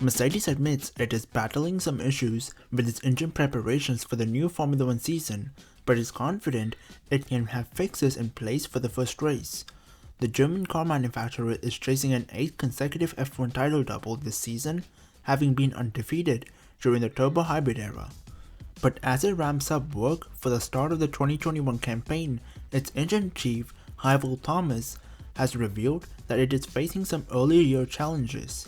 Mercedes admits it is battling some issues with its engine preparations for the new Formula 1 season, but is confident it can have fixes in place for the first race. The German car manufacturer is chasing an 8th consecutive F1 title double this season, having been undefeated during the turbo hybrid era. But as it ramps up work for the start of the 2021 campaign, its engine chief, Hyvel Thomas, has revealed that it is facing some early year challenges.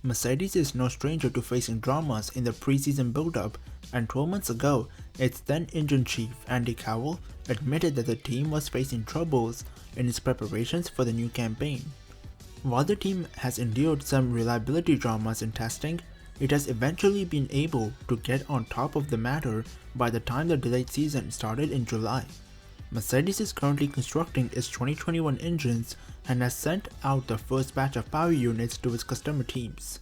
Mercedes is no stranger to facing dramas in the preseason build-up, and 12 months ago, its then engine chief Andy Cowell admitted that the team was facing troubles in its preparations for the new campaign. While the team has endured some reliability dramas in testing, it has eventually been able to get on top of the matter by the time the delayed season started in July. Mercedes is currently constructing its 2021 engines and has sent out the first batch of power units to its customer teams.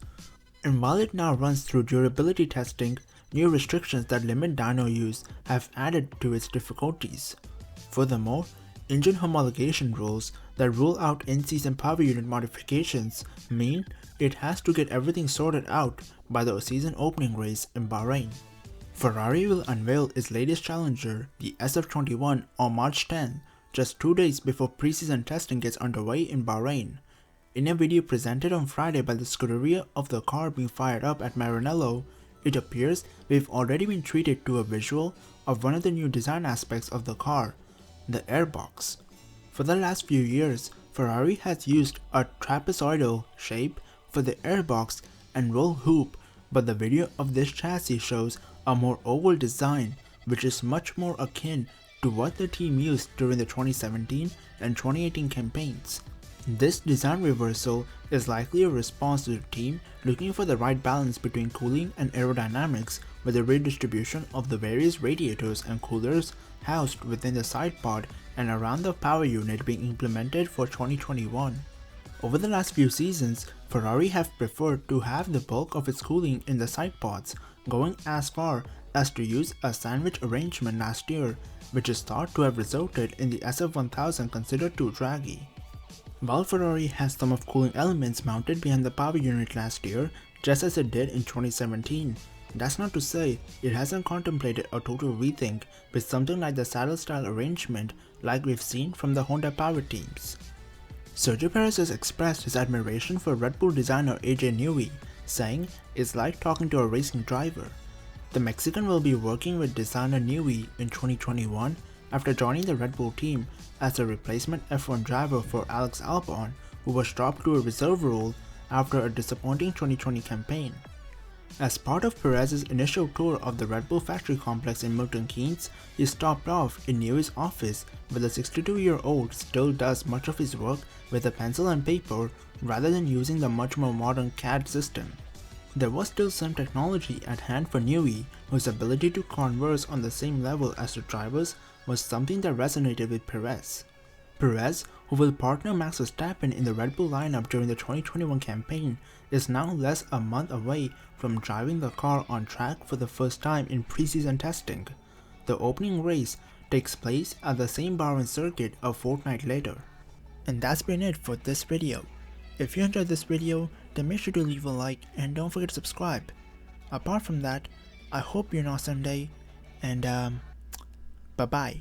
And while it now runs through durability testing, new restrictions that limit dyno use have added to its difficulties. Furthermore, engine homologation rules that rule out in-season power unit modifications mean it has to get everything sorted out by the season opening race in Bahrain. Ferrari will unveil its latest challenger, the SF21, on March 10, just 2 days before preseason testing gets underway in Bahrain. In a video presented on Friday by the Scuderia of the car being fired up at Maranello, it appears we've already been treated to a visual of one of the new design aspects of the car, the airbox. For the last few years, Ferrari has used a trapezoidal shape for the airbox and roll hoop, but the video of this chassis shows a more oval design, which is much more akin to what the team used during the 2017 and 2018 campaigns. This design reversal is likely a response to the team looking for the right balance between cooling and aerodynamics with the redistribution of the various radiators and coolers housed within the side pod and around the power unit being implemented for 2021. Over the last few seasons, Ferrari have preferred to have the bulk of its cooling in the side pods, going as far as to use a sandwich arrangement last year, which is thought to have resulted in the SF1000 considered too draggy. While Ferrari has some of cooling elements mounted behind the power unit last year, just as it did in 2017, that's not to say it hasn't contemplated a total rethink with something like the saddle style arrangement like we've seen from the Honda power teams. Sergio Perez has expressed his admiration for Red Bull designer Adrian Newey, saying it's like talking to a racing driver. The Mexican will be working with designer Newey in 2021 after joining the Red Bull team as a replacement F1 driver for Alex Albon, who was dropped to a reserve role after a disappointing 2020 campaign. As part of Perez's initial tour of the Red Bull factory complex in Milton Keynes, he stopped off in Newey's office, where the 62-year-old still does much of his work with a pencil and paper rather than using the much more modern CAD system. There was still some technology at hand for Newey, whose ability to converse on the same level as the drivers was something that resonated with Perez. Perez, who will partner Max Verstappen in the Red Bull lineup during the 2021 campaign, is now less a month away from driving the car on track for the first time in preseason testing. The opening race takes place at the same Bahrain circuit a fortnight later. And that's been it for this video. If you enjoyed this video, then make sure to leave a like and don't forget to subscribe. Apart from that, I hope you're an awesome day, and bye bye.